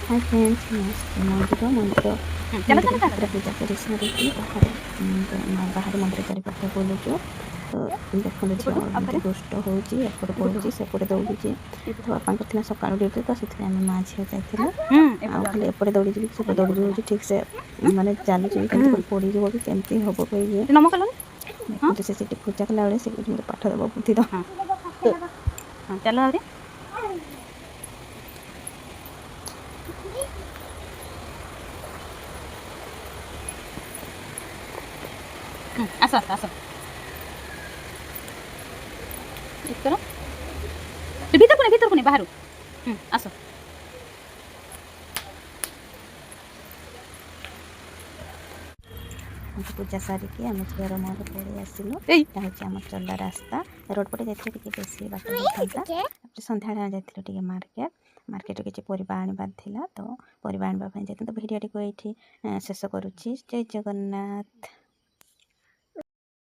Hi friends, मंदिर चलो मंदिर चलो पूरा चलो पूजा कर सारी बाहर मंदिर चारिपटे बुलुचु। तो देखो झील एपटू एमती आउथरे दुष्ट होची एपटे एपटू पड़ुची सेपटे दौड़ुची। तो बापा को सकाल ड्यूटी तो से माँ झील जाइलु एपटू खाली आउथरे एपटे दौड़ी जी सेपटे दौड़ी जी ठीक से माने चलुची केमती पड़ी जीव कि केमती हम ये नम कलनी हाँ देखते से पूजा कला बेले से मत पाठ देव बुद्धि तो हाँ हाँ चलो आउरी आस आस आस भीतर भीतर को नहीं बाहर आस पूजा सारिकी आम झीर मोर पड़े आसलु। ए आम चला रास्ता रोड पटे जाइए बेसी बाट होता सन्ध्या जाइए मार्केट मार्केट किसी परिवा आनबार थिला तो परिवा आनवाई जाते तो भिडियोटी को ये शेष करुच्ची। जय जगन्नाथ।